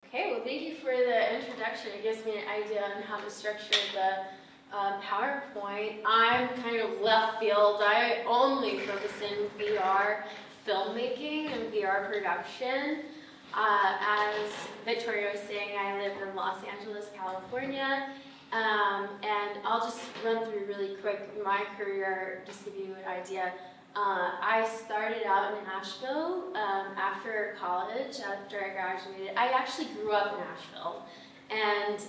Okay, well thank you for the introduction. It gives me an idea on how to structure the PowerPoint. I'm kind of left field. I only focus in VR filmmaking and VR production. As Victoria was saying, I live in Los Angeles, California. And I'll just run through really quick my career, just to give you an idea. I started out in Nashville after college, after I graduated. I actually grew up in Nashville and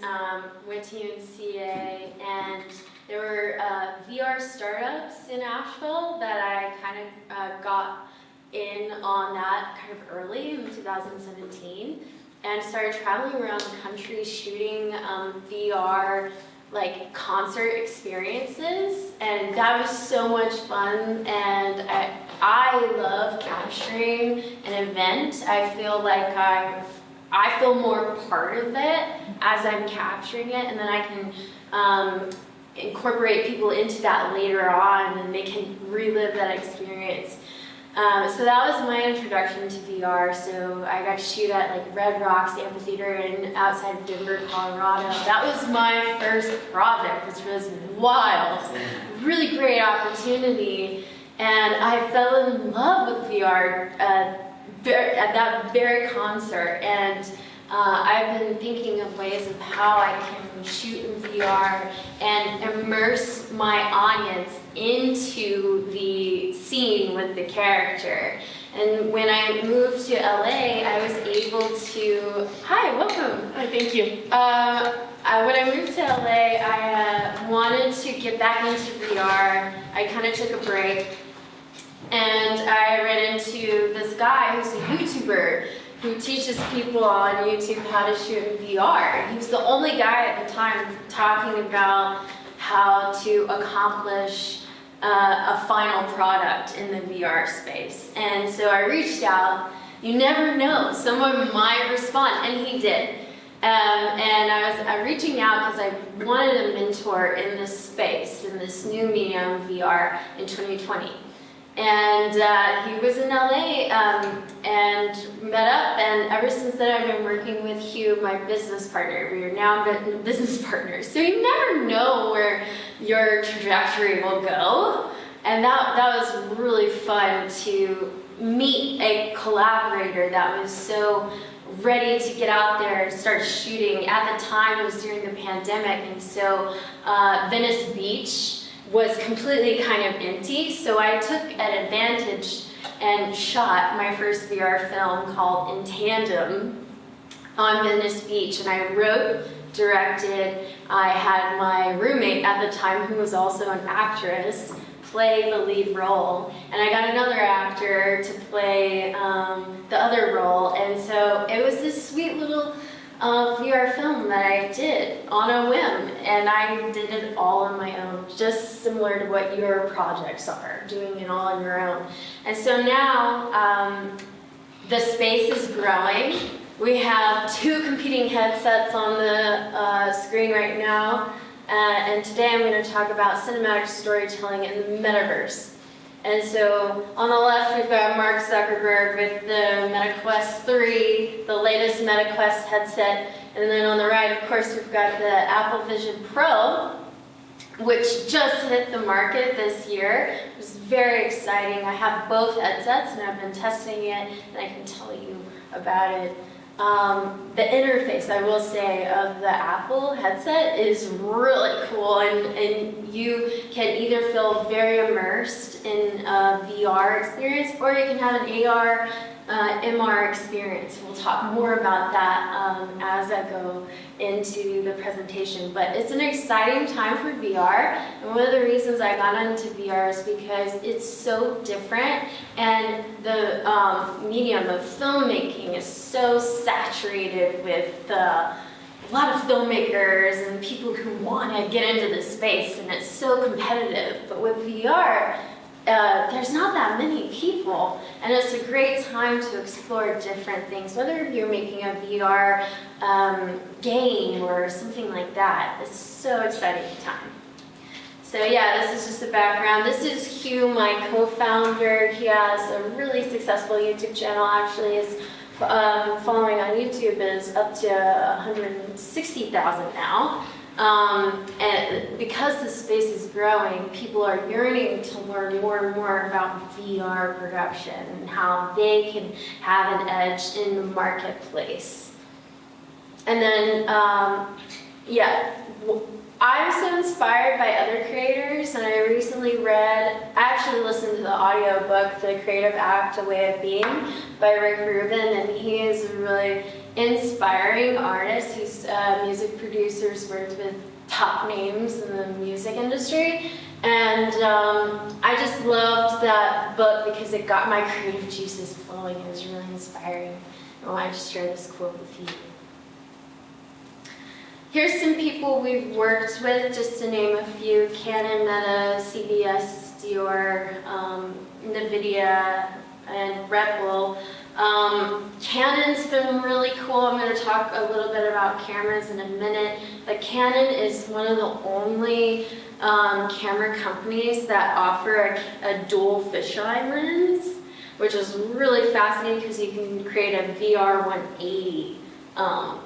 went to UNCA, and there were VR startups in Nashville that I kind of got in on that kind of early in 2017, and started traveling around the country shooting VR like concert experiences, and that was so much fun. And I love capturing an event. I feel like I feel more part of it as I'm capturing it, and then I can incorporate people into that later on, and they can relive that experience. So that was my introduction to VR. So I got to shoot at like Red Rocks Amphitheater outside of Denver, Colorado. That was my first project, which was wild, really great opportunity. And I fell in love with VR at that very concert. And I've been thinking of ways of how I can shoot in VR and immerse my audience into the scene with the character. And when I moved to LA, I was able to, hi, welcome. Hi, thank you. When I moved to LA, I wanted to get back into VR. I kind of took a break, and I ran into this guy who's a YouTuber who teaches people on YouTube how to shoot in VR. He was the only guy at the time talking about how to accomplish a final product in the VR space. And so I reached out. You never know, someone might respond, and he did. And I'm reaching out because I wanted a mentor in this space, in this new medium VR in 2020. And he was in LA and met up, and ever since then I've been working with Hugh, my business partner. We are now business partners. So you never know where your trajectory will go. And that was really fun to meet a collaborator that was so ready to get out there and start shooting. At the time, it was during the pandemic, and so Venice Beach was completely kind of empty, so I took an advantage and shot my first VR film called In Tandem on Venice Beach, and I wrote, directed. I had my roommate at the time, who was also an actress, play the lead role, and I got another actor to play the other role, and so it was this sweet little VR film that I did on a whim, and I did it all on my own, just similar to what your projects are, doing it all on your own. And so now the space is growing. We have 2 competing headsets on the screen right now, and today I'm going to talk about cinematic storytelling in the Metaverse. And so on the left, we've got Mark Zuckerberg with the MetaQuest 3, the latest MetaQuest headset. And then on the right, of course, we've got the Apple Vision Pro, which just hit the market this year. It was very exciting. I have both headsets, and I've been testing it, and I can tell you about it. The interface, I will say, of the Apple headset is really cool, and you can either feel very immersed in a VR experience, or you can have an AR, MR experience. We'll talk more about that as I go into the presentation. But it's an exciting time for VR, and one of the reasons I got into VR is because it's so different, and the medium of filmmaking is so saturated with a lot of filmmakers and people who want to get into this space, and it's so competitive. But with VR, there's not that many people, and it's a great time to explore different things, whether you're making a VR game or something like that. It's so exciting time. So yeah, this is just the background. This is Hugh, my co-founder. He has a really successful YouTube channel, actually. His following on YouTube is up to 160,000 now. And because the space is growing, people are yearning to learn more and more about VR production and how they can have an edge in the marketplace. And then, yeah, I'm so inspired by other creators, and I recently actually listened to the audiobook, The Creative Act, A Way of Being, by Rick Rubin, and he is a really inspiring artist. He's a music producer, worked with top names in the music industry, and I just loved that book because it got my creative juices flowing. It was really inspiring. I wanted to share this quote with you. Here's some people we've worked with, just to name a few: Canon, Meta, CBS, Dior, NVIDIA, and Red Bull. Canon's been really cool. I'm going to talk a little bit about cameras in a minute, but Canon is one of the only camera companies that offer a dual fisheye lens, which is really fascinating because you can create a VR 180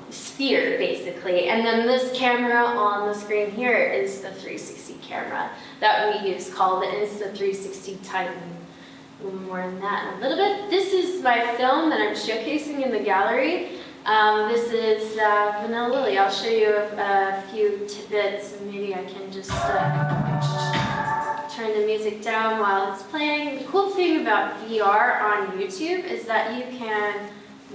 sphere, basically. And then this camera on the screen here is the 360 camera that we use, called the Insta360 Titan. A little more than that in a little bit. This is my film that I'm showcasing in the gallery. This is Vanilla Lily. I'll show you a few tidbits, and maybe I can just turn the music down while it's playing. The cool thing about VR on YouTube is that you can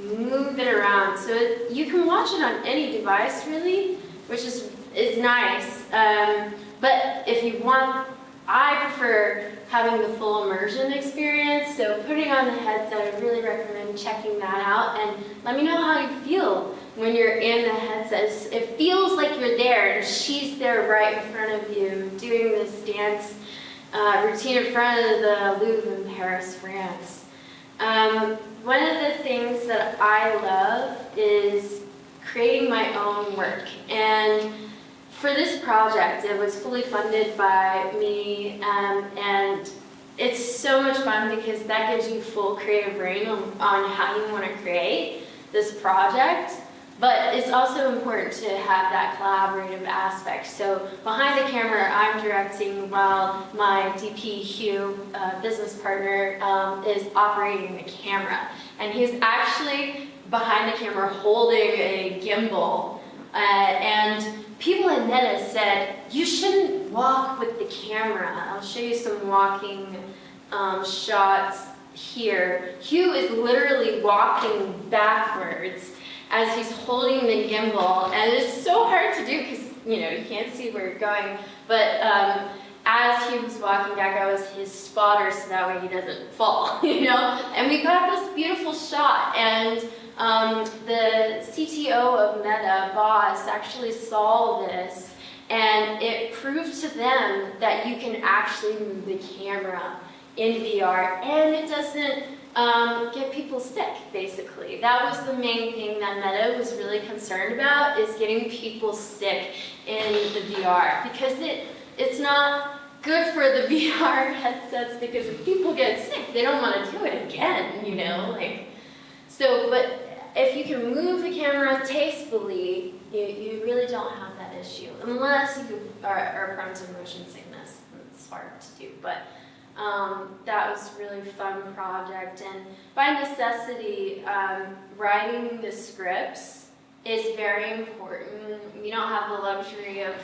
move it around. So you can watch it on any device, really, which is nice. But if you want, I prefer having the full immersion experience, so putting on the headset, I really recommend checking that out, and let me know how you feel when you're in the headset. It feels like you're there, and she's there right in front of you, doing this dance routine in front of the Louvre in Paris, France. One of the things that I love is creating my own work, and for this project, it was fully funded by me, and it's so much fun because that gives you full creative reign on how you want to create this project, but it's also important to have that collaborative aspect. So behind the camera, I'm directing while my DP, Hugh, business partner, is operating the camera. And he's actually behind the camera holding a gimbal, and people in Meta said, you shouldn't walk with the camera. I'll show you some walking shots here. Hugh is literally walking backwards as he's holding the gimbal, and it's so hard to do because you can't see where you're going. But as he was walking back, I was his spotter, so that way he doesn't fall. And we got this beautiful shot, and the CTO of Meta, Boz, actually saw this, and it proved to them that you can actually move the camera in VR, and it doesn't get people sick, basically. That was the main thing that Meta was really concerned about, is getting people sick in the VR, because it's not good for the VR headsets, because if people get sick, they don't want to do it again, but if you can move the camera tastefully, you really don't have that issue, unless you are prone to motion sickness. It's hard to do, but that was a really fun project. And by necessity, writing the scripts is very important. We don't have the luxury of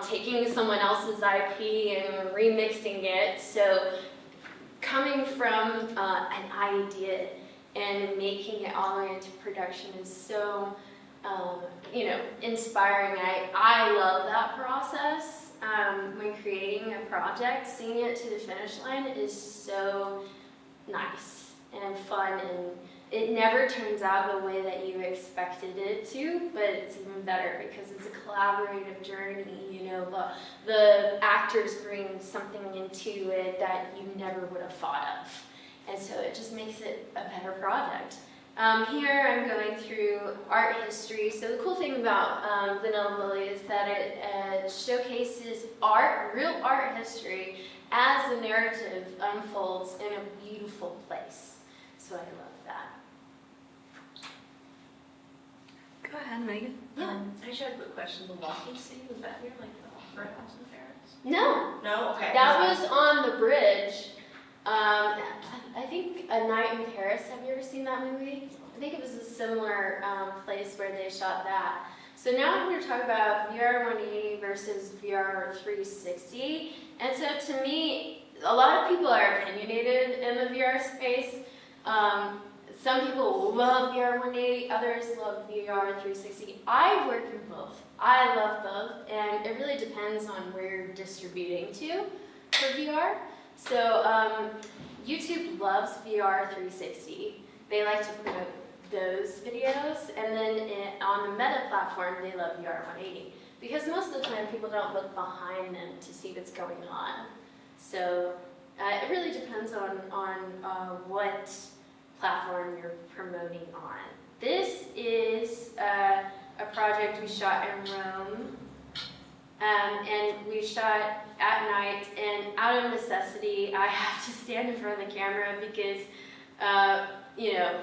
taking someone else's IP and remixing it. So coming from an idea and making it all the way into production is so, inspiring. I love that process. When creating a project, seeing it to the finish line is so nice and fun, and it never turns out the way that you expected it to, but it's even better because it's a collaborative journey. The actors bring something into it that you never would have thought of. And so it just makes it a better project. Here I'm going through art history. So the cool thing about Vanilla Lily is that it showcases real art history, as the narrative unfolds in a beautiful place. So I love that. Megan. Yeah. I just had a quick question. The walking city, was that near like the Opera House in Paris? No, No? Okay. that was on the bridge. I think A Night in Paris. Have you ever seen that movie? I think it was a similar place where they shot that. So now I'm going to talk about VR 180 versus VR 360. And so to me, a lot of people are opinionated in the VR space. Some people love VR 180, others love VR 360. I work in both. I love both, and it really depends on where you're distributing to for VR. So YouTube loves VR 360. They like to promote those videos, and then on the Meta platform, they love VR 180 because most of the time people don't look behind them to see what's going on. So it really depends on what platform you're promoting on. This is a project we shot in Rome, and we shot at night, and out of necessity, I have to stand in front of the camera because, you know,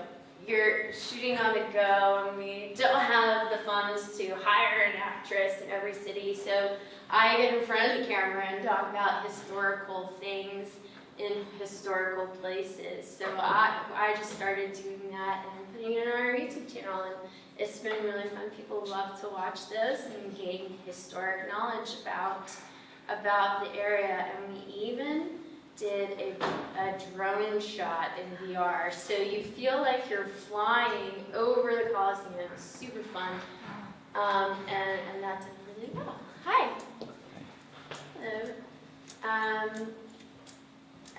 you're shooting on the go, and we don't have the funds to hire an actress in every city, so I get in front of the camera and talk about historical things in historical places. So I just started doing that and putting it on our YouTube channel, and it's been really fun. People love to watch those and gain historic knowledge about the area, and we even did a drone shot in VR, so you feel like you're flying over the Colosseum. It was super fun, and that did really well. Hi. Hello.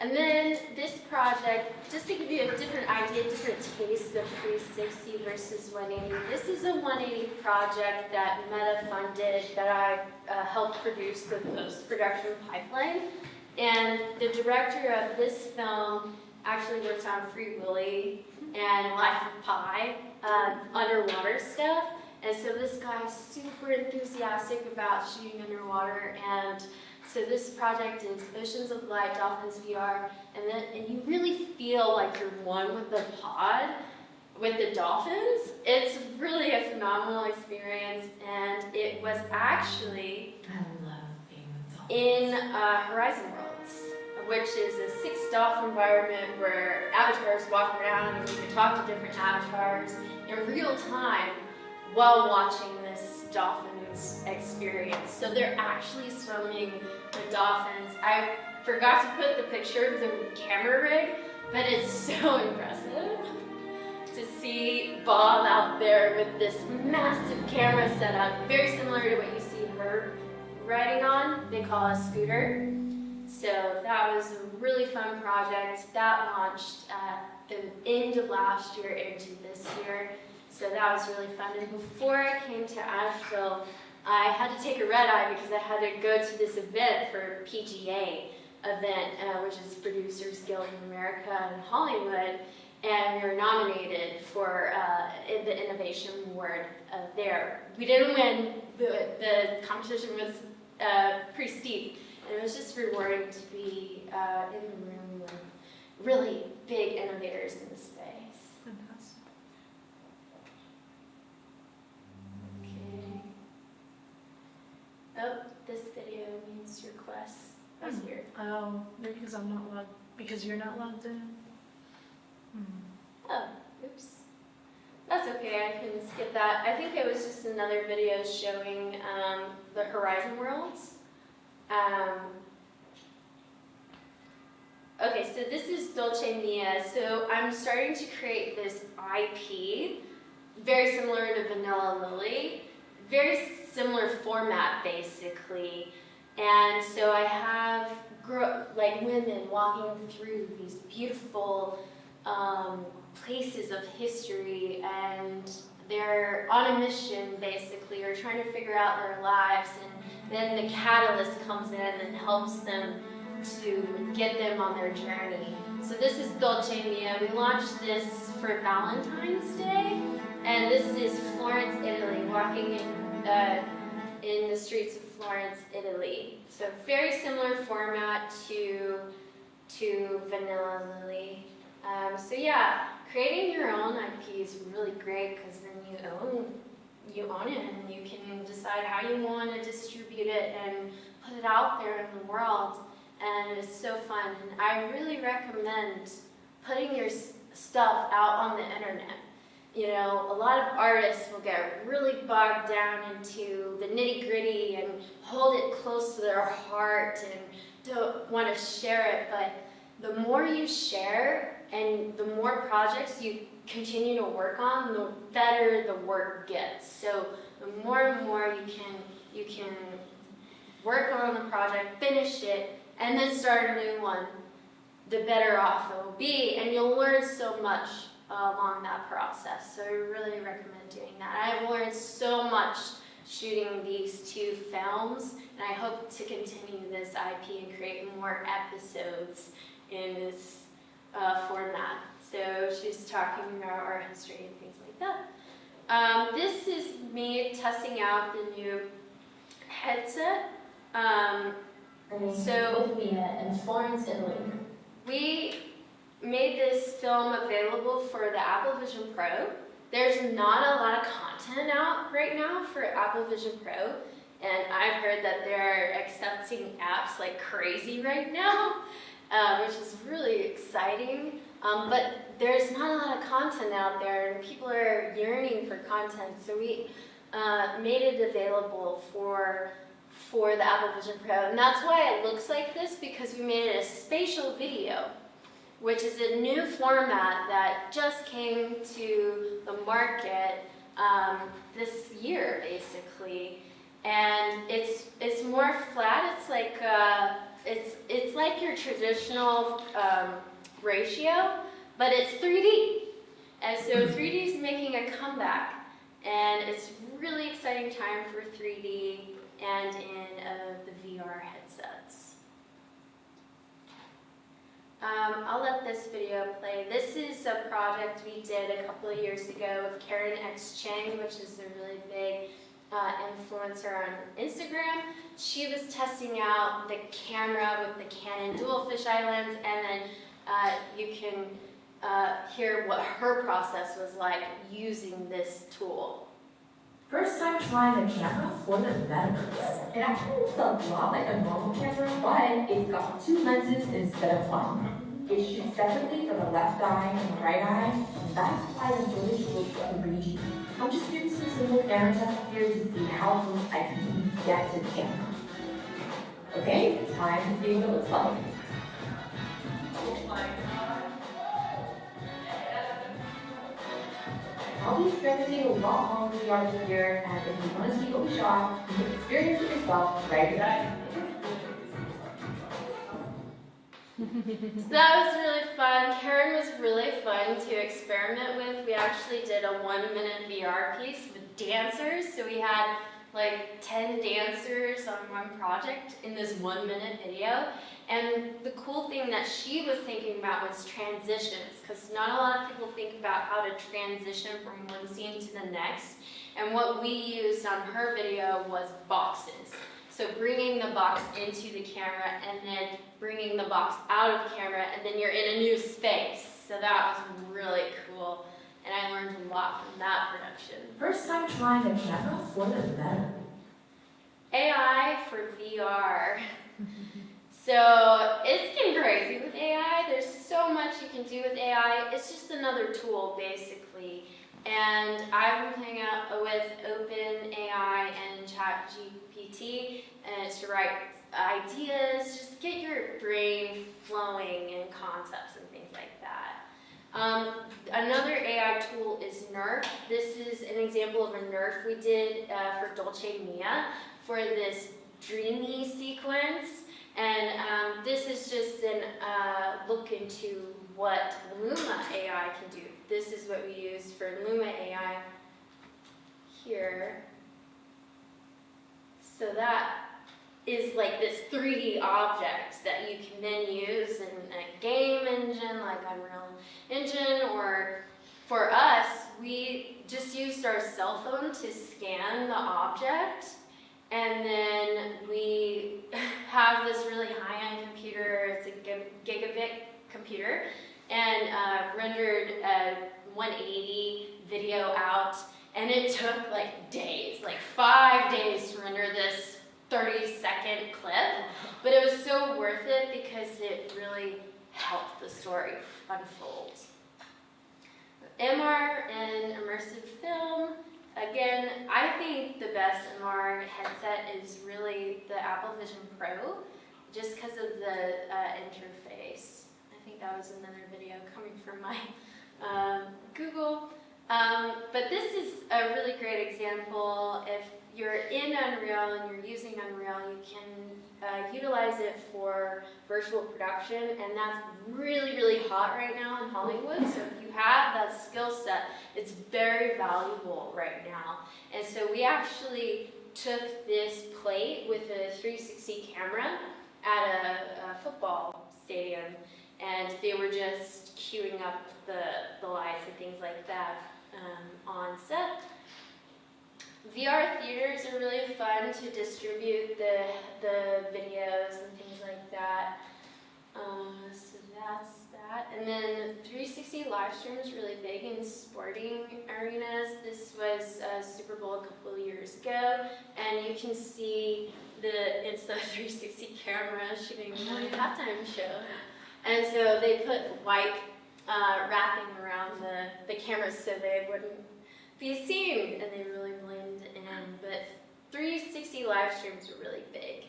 And then this project, just to give you a different idea, different taste of 360 versus 180. This is a 180 project that Meta funded, that I helped produce the post-production pipeline. And the director of this film actually worked on Free Willy and Life of Pi, underwater stuff. And so this guy's super enthusiastic about shooting underwater, and so this project is Oceans of Light, Dolphins VR, and you really feel like you're one with the pod, with the dolphins. It's really a phenomenal experience, and it was actually in Horizon Worlds, which is a 6-dolphin environment where avatars walk around and you can talk to different avatars in real time while watching this dolphins experience. So they're actually swimming with dolphins. I forgot to put the picture of the camera rig, but it's so impressive to see Bob out there with this massive camera setup, very similar to what you see her riding on. They call it a scooter. So that was a really fun project. That launched at the end of last year into this year. So that was really fun. And before I came to Asheville, I had to take a red eye because I had to go to this event for PGA event, which is Producers Guild of America in Hollywood. And we were nominated for the Innovation Award there. We didn't win. The competition was pretty steep. And it was just rewarding to be in the room with really big innovators in the space. Fantastic. Okay. Oh, this video needs requests. That's weird. Oh, maybe because I'm not logged, because you're not logged in? Oh, oops. That's okay, I can skip that. I think it was just another video showing the Horizon Worlds. Okay, so this is Dolce Mia. So I'm starting to create this IP, very similar to Vanilla Lily, very similar format basically. And so I have like women walking through these beautiful places of history, and they're on a mission basically, or trying to figure out their lives, and then the catalyst comes in and helps them to get them on their journey. So this is Dolce Mia. We launched this for Valentine's Day, and this is Florence, Italy, walking in the streets of Florence, Italy. So very similar format to Vanilla Lily. So yeah, creating your own IP is really great because then you own it, and you can decide how you want to distribute it and put it out there in the world. And it's so fun. And I really recommend putting your stuff out on the internet. You know, a lot of artists will get really bogged down into the nitty-gritty and hold it close to their heart and don't want to share it, but the more you share and the more projects you continue to work on, the better the work gets. So the more and more you can work on the project, finish it, and then start a new one, the better off it will be, and you'll learn so much along that process. So I really recommend doing that. I've learned so much shooting these 2 films, and I hope to continue this IP and create more episodes in this format. So she's talking about art history and things like that. This is me testing out the new headset. With me in Florence, Italy. We made this film available for the Apple Vision Pro. There's not a lot of content out right now for Apple Vision Pro, and I've heard that they're accepting apps like crazy right now, which is really exciting. But there's not a lot of content out there, and people are yearning for content, so we made it available for the Apple Vision Pro, and that's why it looks like this, because we made it a spatial video, which is a new format that just came to the market this year, basically. And it's more flat. It's like your traditional ratio, but it's 3D. And so 3D is making a comeback, and it's really exciting time for 3D and in the VR headsets. I'll let this video play. This is a project we did a couple of years ago with Karen X Chang, which is a really big influencer on Instagram. She was testing out the camera with the Canon dual fisheye lens, and then you can hear what her process was like using this tool. First time trying the camera for the Metaverse. It actually looks a lot like a normal camera, but it's got 2 lenses instead of 1. It shoots separately for the left eye and the right eye, and that's why the footage looks 3D. I'm just doing some simple camera tests here to see how close I can get to the camera. Okay, time to see what it looks like. I'll be experimenting a lot more with VR this year, and if you want to see what we shot, you can experience it yourself right here. So that was really fun. Karen was really fun to experiment with. We actually did a 1-minute VR piece with dancers. So we had like 10 dancers on one project in this 1-minute video. And the cool thing that she was thinking about was transitions, because not a lot of people think about how to transition from one scene to the next. And what we used on her video was boxes. So bringing the box into the camera and then bringing the box out of camera, and then you're in a new space. So that was really cool, and I learned a lot from that production. First time trying the camera for the Metaverse. AI for VR. So it's getting crazy with AI. There's so much you can do with AI. It's just another tool, basically. And I've been playing out with OpenAI and ChatGPT, and it's to write ideas, just get your brain flowing in concepts and things like that. Another AI tool is Nerf. This is an example of a Nerf we did for Dolce Mia for this dreamy sequence. And this is just a look into what Luma AI can do. This is what we use for Luma AI here. So that is like this 3D object that you can then use in a game engine like Unreal Engine, or for us, we just used our cell phone to scan the object, and then we have this really high-end computer. It's a gigabit computer, and rendered a 180 video out, And it took like days, like 5 days to render this 30-second clip, but it was so worth it because it really helped the story unfold. MR and immersive film. Again, I think the best MR headset is really the Apple Vision Pro, just because of the interface. I think that was another video coming from my Google. But this is a really great example. If you're in Unreal and you're using Unreal, you can utilize it for virtual production, and that's really, really hot right now in Hollywood. So if you have that skill set, it's very valuable right now. And so we actually took this plate with a 360 camera at a football stadium, and they were just queuing up the lights and things like that on set. VR theaters are really fun to distribute the videos and things like that. So that's that. And then 360 live stream is really big in sporting arenas. This was Super Bowl a couple of years ago, and you can see it's the 360 camera shooting the halftime show. And so they put white wrapping around the cameras so they wouldn't be seen, and they really blend in. But 360 live streams are really big.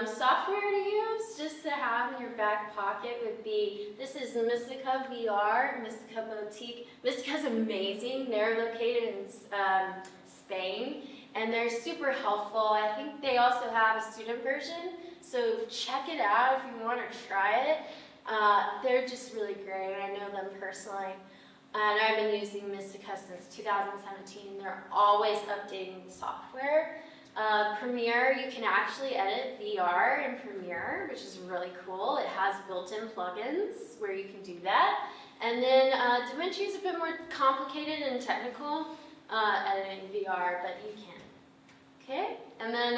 Software to use, just to have in your back pocket, would be, this is Mystica VR, Mystica Boutique. Mystica's amazing. They're located in Spain, and they're super helpful. I think they also have a student version, so check it out if you want to try it. They're just really great. I know them personally. And I've been using Mystica since 2017. They're always updating the software. Premiere, you can actually edit VR in Premiere, which is really cool. It has built-in plugins where you can do that. And then DaVinci is a bit more complicated and technical editing VR, but you can. Okay, and then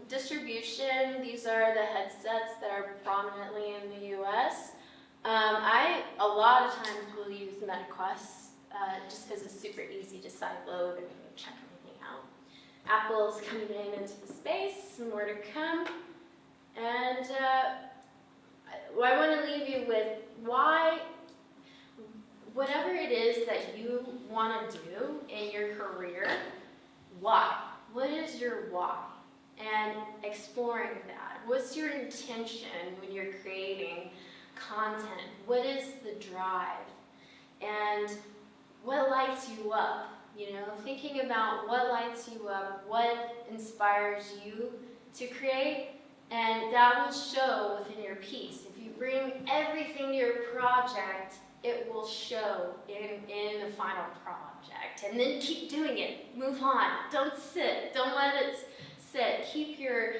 distribution, these are the headsets that are prominently in the US. I, a lot of times, will use MetaQuest just because it's super easy to sideload and check everything out. Apple's coming into the space, more to come. And I want to leave you with whatever it is that you want to do in your career, why? What is your why? And exploring that. What's your intention when you're creating content? What is the drive? And what lights you up? You know, thinking about what lights you up, what inspires you to create, and that will show within your piece. If you bring everything to your project, it will show in the final project. And then keep doing it. Move on. Don't sit. Don't let it sit. Keep your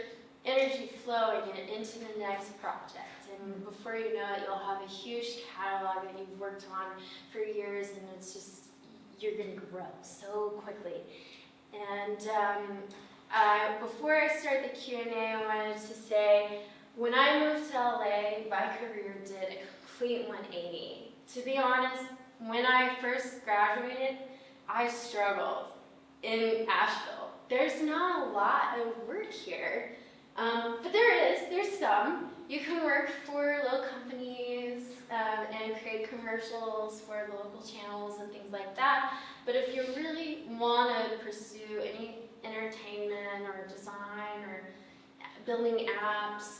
energy flowing into the next project. And before you know it, you'll have a huge catalog that you've worked on for years, and it's just, you're going to grow so quickly. And before I start the Q&A, I wanted to say, when I moved to LA, my career did a complete 180. To be honest, when I first graduated, I struggled in Asheville. There's not a lot of work here, but there's some. You can work for little companies and create commercials for the local channels and things like that. But if you really want to pursue any entertainment or design or building apps,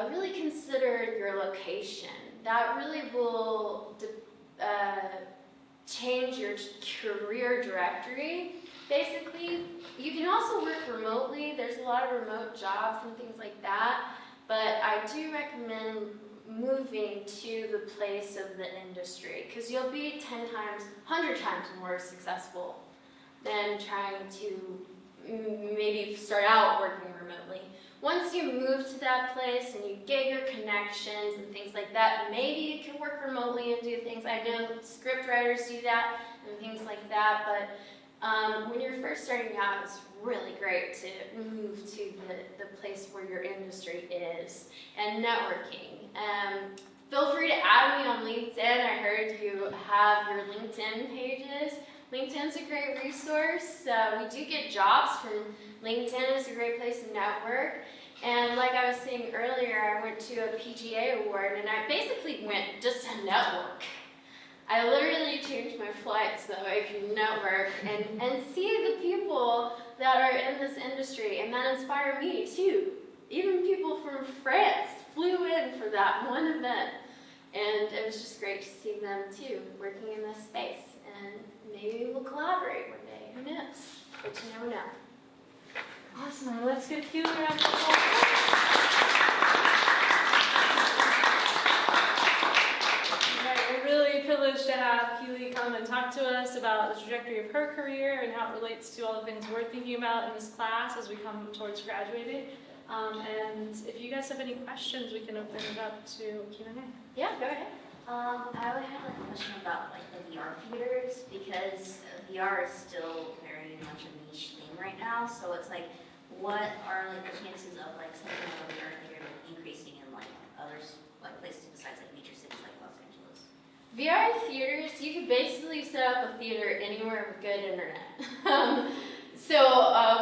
really consider your location. That really will change your career directory. Basically, you can also work remotely. There's a lot of remote jobs and things like that. But I do recommend moving to the place of the industry, because you'll be 10 times, 100 times more successful than trying to maybe start out working remotely. Once you move to that place and you get your connections and things like that, maybe you can work remotely and do things. I know script writers do that and things like that, but when you're first starting out, it's really great to move to the place where your industry is, and networking. Feel free to add me on LinkedIn. I heard you have your LinkedIn pages. LinkedIn's a great resource. We do get jobs from LinkedIn. It's a great place to network. And like I was saying earlier, I went to a PGA award, and I basically went just to network. I literally changed my flights so I could network and see the people that are in this industry, and that inspired me too. Even people from France flew in for that one event, and it was just great to see them too, working in this space. And maybe we'll collaborate one day, who knows? But you never know. Awesome. Let's give Keeley a round of applause. We're really privileged to have Keeley come and talk to us about the trajectory of her career and how it relates to all the things we're thinking about in this class as we come towards graduating. And if you guys have any questions, we can open it up to Q&A. Yeah, go ahead. I would have a question about the VR theaters, because VR is still very much a niche thing right now. So it's what are the chances of something like a VR theater increasing in others places besides major cities like Los Angeles? VR theaters, you could basically set up a theater anywhere with good internet. So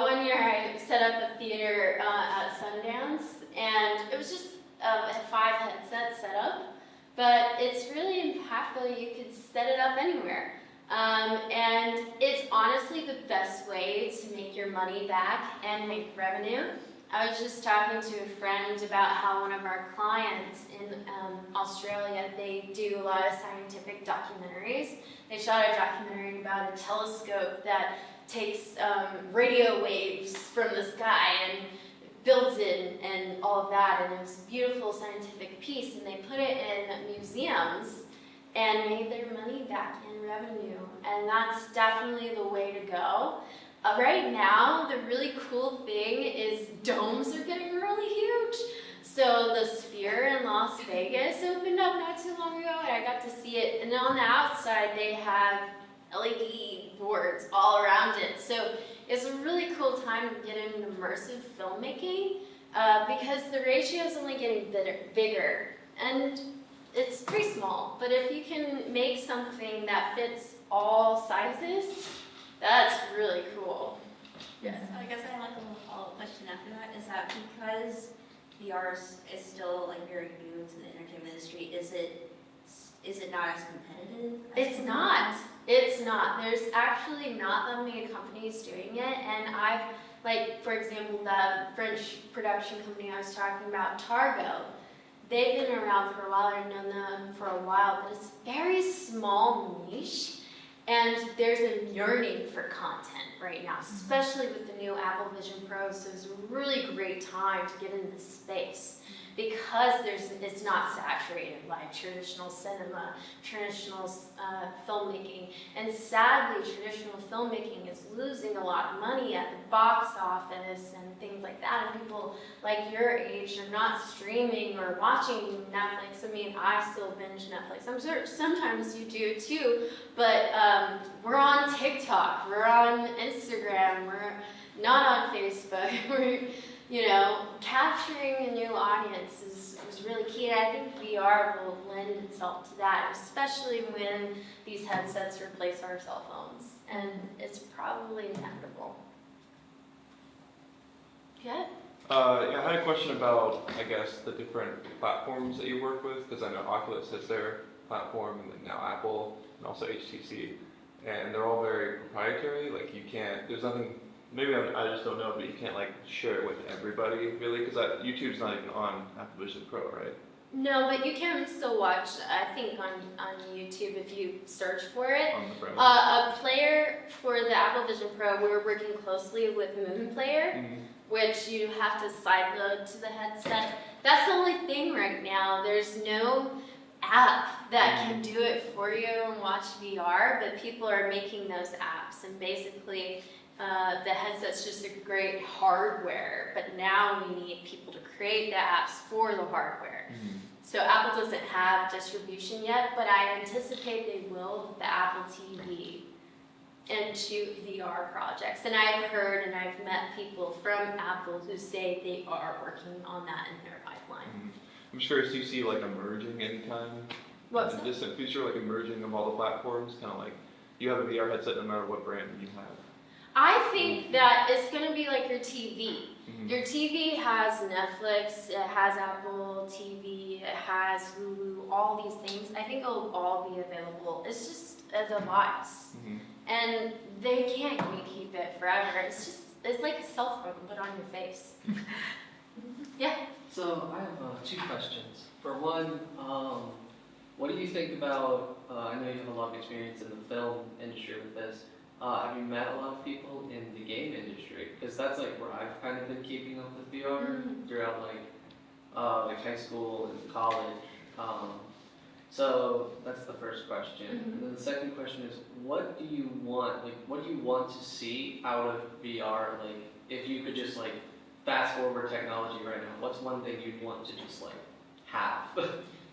one year I set up a theater at Sundance, and it was just a 5-headset setup, but it's really impactful. You could set it up anywhere. And it's honestly the best way to make your money back and make revenue. I was just talking to a friend about how one of our clients in Australia, they do a lot of scientific documentaries. They shot a documentary about a telescope that takes radio waves from the sky and builds it and all of that, and it was a beautiful scientific piece, and they put it in museums and made their money back in revenue, and that's definitely the way to go. Right now, the really cool thing is domes are getting really huge. So the Sphere in Las Vegas opened up not too long ago, and I got to see it, and on the outside they have LED boards all around it. So it's a really cool time to get into immersive filmmaking because the ratio is only getting bigger, and it's pretty small. But if you can make something that fits all sizes, that's really cool. Yes, I guess I have a little follow-up question after that. Is that because VR is still very new to the entertainment industry? Is it not as competitive? It's not. It's not. There's actually not that many companies doing it, and I've, for example, the French production company I was talking about, Targo, they've been around for a while. I've known them for a while, but it's very small niche, and there's a yearning for content right now, especially with the new Apple Vision Pro, so it's a really great time to get into this space. Because it's not saturated like traditional cinema, traditional filmmaking, and sadly, traditional filmmaking is losing a lot of money at the box office and things like that. And people like your age are not streaming or watching Netflix. I mean, I still binge Netflix. I'm sure sometimes you do too, but we're on TikTok, we're on Instagram, we're not on Facebook. We're capturing a new audience is really key, and I think VR will lend itself to that, especially when these headsets replace our cell phones, and it's probably inevitable. Yeah? Yeah, I had a question about, I guess, the different platforms that you work with, because I know Oculus has their platform, and then now Apple, and also HTC, and they're all very proprietary. You can't, there's nothing. Maybe I just don't know, but you can't share it with everybody, really, because YouTube's not even on Apple Vision Pro, right? No, but you can still watch, I think, on YouTube if you search for it. On the premise. A player for the Apple Vision Pro, we're working closely with Moon Player, which you have to sideload to the headset. That's the only thing right now. There's no app that can do it for you and watch VR, but people are making those apps, and basically the headset's just a great hardware, but now we need people to create the apps for the hardware. So Apple doesn't have distribution yet, but I anticipate they will with the Apple TV into VR projects. And I've heard and I've met people from Apple who say they are working on that in their pipeline. I'm sure do you see a merging anytime What's in that? the distant future, a merging of all the platforms, kind of you have a VR headset no matter what brand you have. I think that it's gonna be like your TV. Mhm. Your TV has Netflix, it has Apple TV, it has Hulu, all these things. I think it'll all be available. It's just a device. Mhm. And they can't keep it forever. It's like a cell phone put on your face. Yeah. So I have two questions. For one, what do you think about, I know you have a lot of experience in the film industry with this. Have you met a lot of people in the game industry? Because that's like where I've kind of been keeping up with VR throughout like high school and college. So that's the first question. And then the second question is, what do you want? Like, what do you want to see out of VR? Like, if you could just like fast forward technology right now, what's one thing you'd want to just like have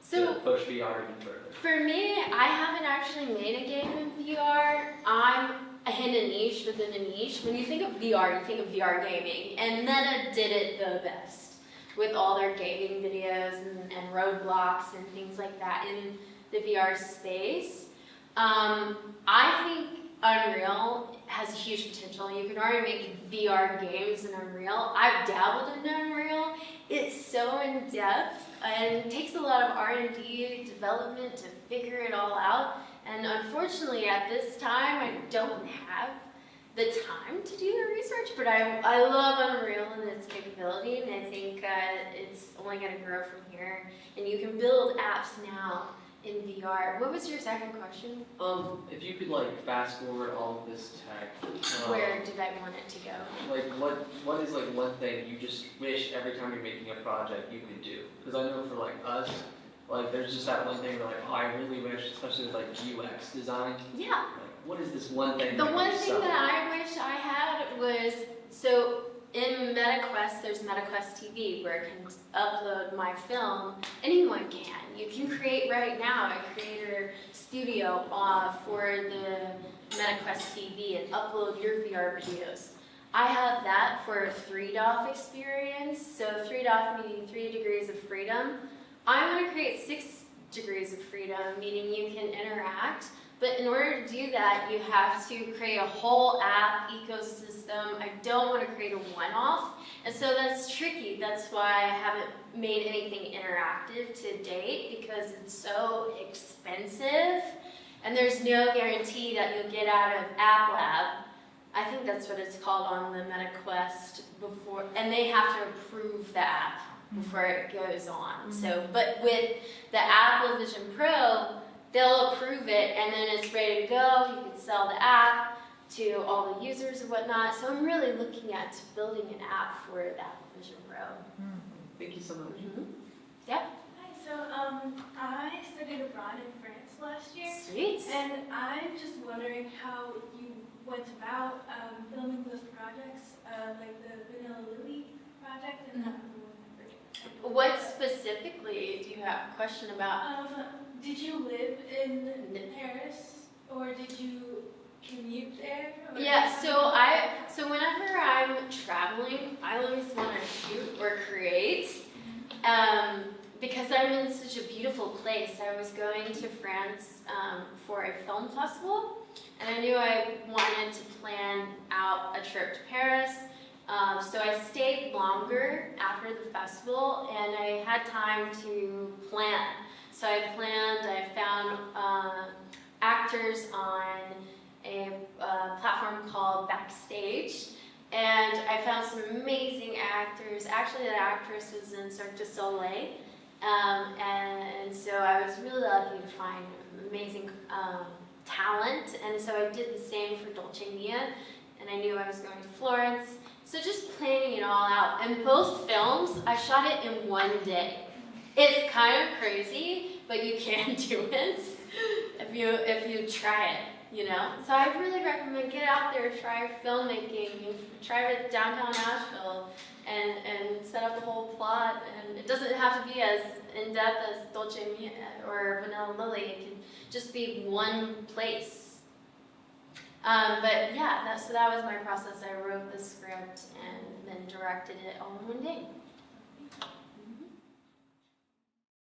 So to push VR even further? for me, I haven't actually made a game in VR. I'm in a niche within a niche. When you think of VR, you think of VR gaming, and Meta did it the best with all their gaming videos and roadblocks and things like that in the VR space. I think Unreal has a huge potential. You can already make VR games in Unreal. I've dabbled in Unreal. It's so in depth and it takes a lot of R&D development to figure it all out. And unfortunately, at this time, I don't have the time to do the research, but I love Unreal and its capability, and I think it's only going to grow from here. And you can build apps now in VR. What was your second question? If you could like fast forward all of this tech, Where did I want it to go? like what is like one thing you just wish every time you're making a project you could do? Because I know for like us, like there's just that one thing we're like, oh, I really wish, especially with like UX design. Yeah. Like, what is this one thing? The that one could thing sell? that I wish I had was, so in MetaQuest, there's MetaQuest TV where it can upload my film. Anyone can. You can create right now a creator studio for the MetaQuest TV and upload your VR videos. I have that for a 3DOF experience. So 3DOF meaning 3 degrees of freedom. I want to create 6 degrees of freedom, meaning you can interact. But in order to do that, you have to create a whole app ecosystem. I don't want to create a one-off. And so that's tricky. That's why I haven't made anything interactive to date, because it's so expensive. And there's no guarantee that you'll get out of App Lab. I think that's what it's called on the MetaQuest before. And they have to approve the app before it goes on. So, but with the Apple Vision Pro, they'll approve it, and then it's ready to go. You can sell the app to all the users and whatnot. So I'm really looking at building an app for the Apple Vision Pro. Thank you so much. Yep. Hi, so I studied abroad in France last year, Sweet. and I'm just wondering how you went about filming those projects, like the Vanilla Lily project and that other one. What specifically do you have a question about? Did you live in Paris, or did you commute there? Or Yeah, so whenever I'm traveling, I always want to shoot or create, because I'm in such a beautiful place. I was going to France for a film festival, and I knew I wanted to plan out a trip to Paris. So I stayed longer after the festival, and I had time to plan. So I found actors on a platform called Backstage, and I found some amazing actors. Actually, that actress was in Cirque du Soleil, and so I was really lucky to find amazing talent, and so I did the same for Dolce Mia, and I knew I was going to Florence. So just planning it all out. And both films, I shot it in one day. It's kind of crazy, but you can do it if you try it, you know? So I really recommend get out there, try filmmaking, try it downtown Nashville, and set up a whole plot. And it doesn't have to be as in-depth as Dolce Mia or Vanilla Lily. It can just be one place. But yeah, so that was my process. I wrote the script and then directed it all in one day.